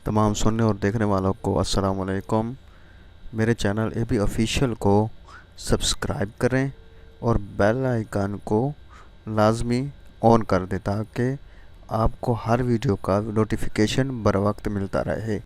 तमाम सुनने और देखने वालों को अस्सलाम वालेकुम। मेरे चैनल AB ऑफिशियल को सब्सक्राइब करें और बेल आइकन को लाजमी ऑन कर दें ताकि आपको हर वीडियो का नोटिफिकेशन बर वक्त मिलता रहे।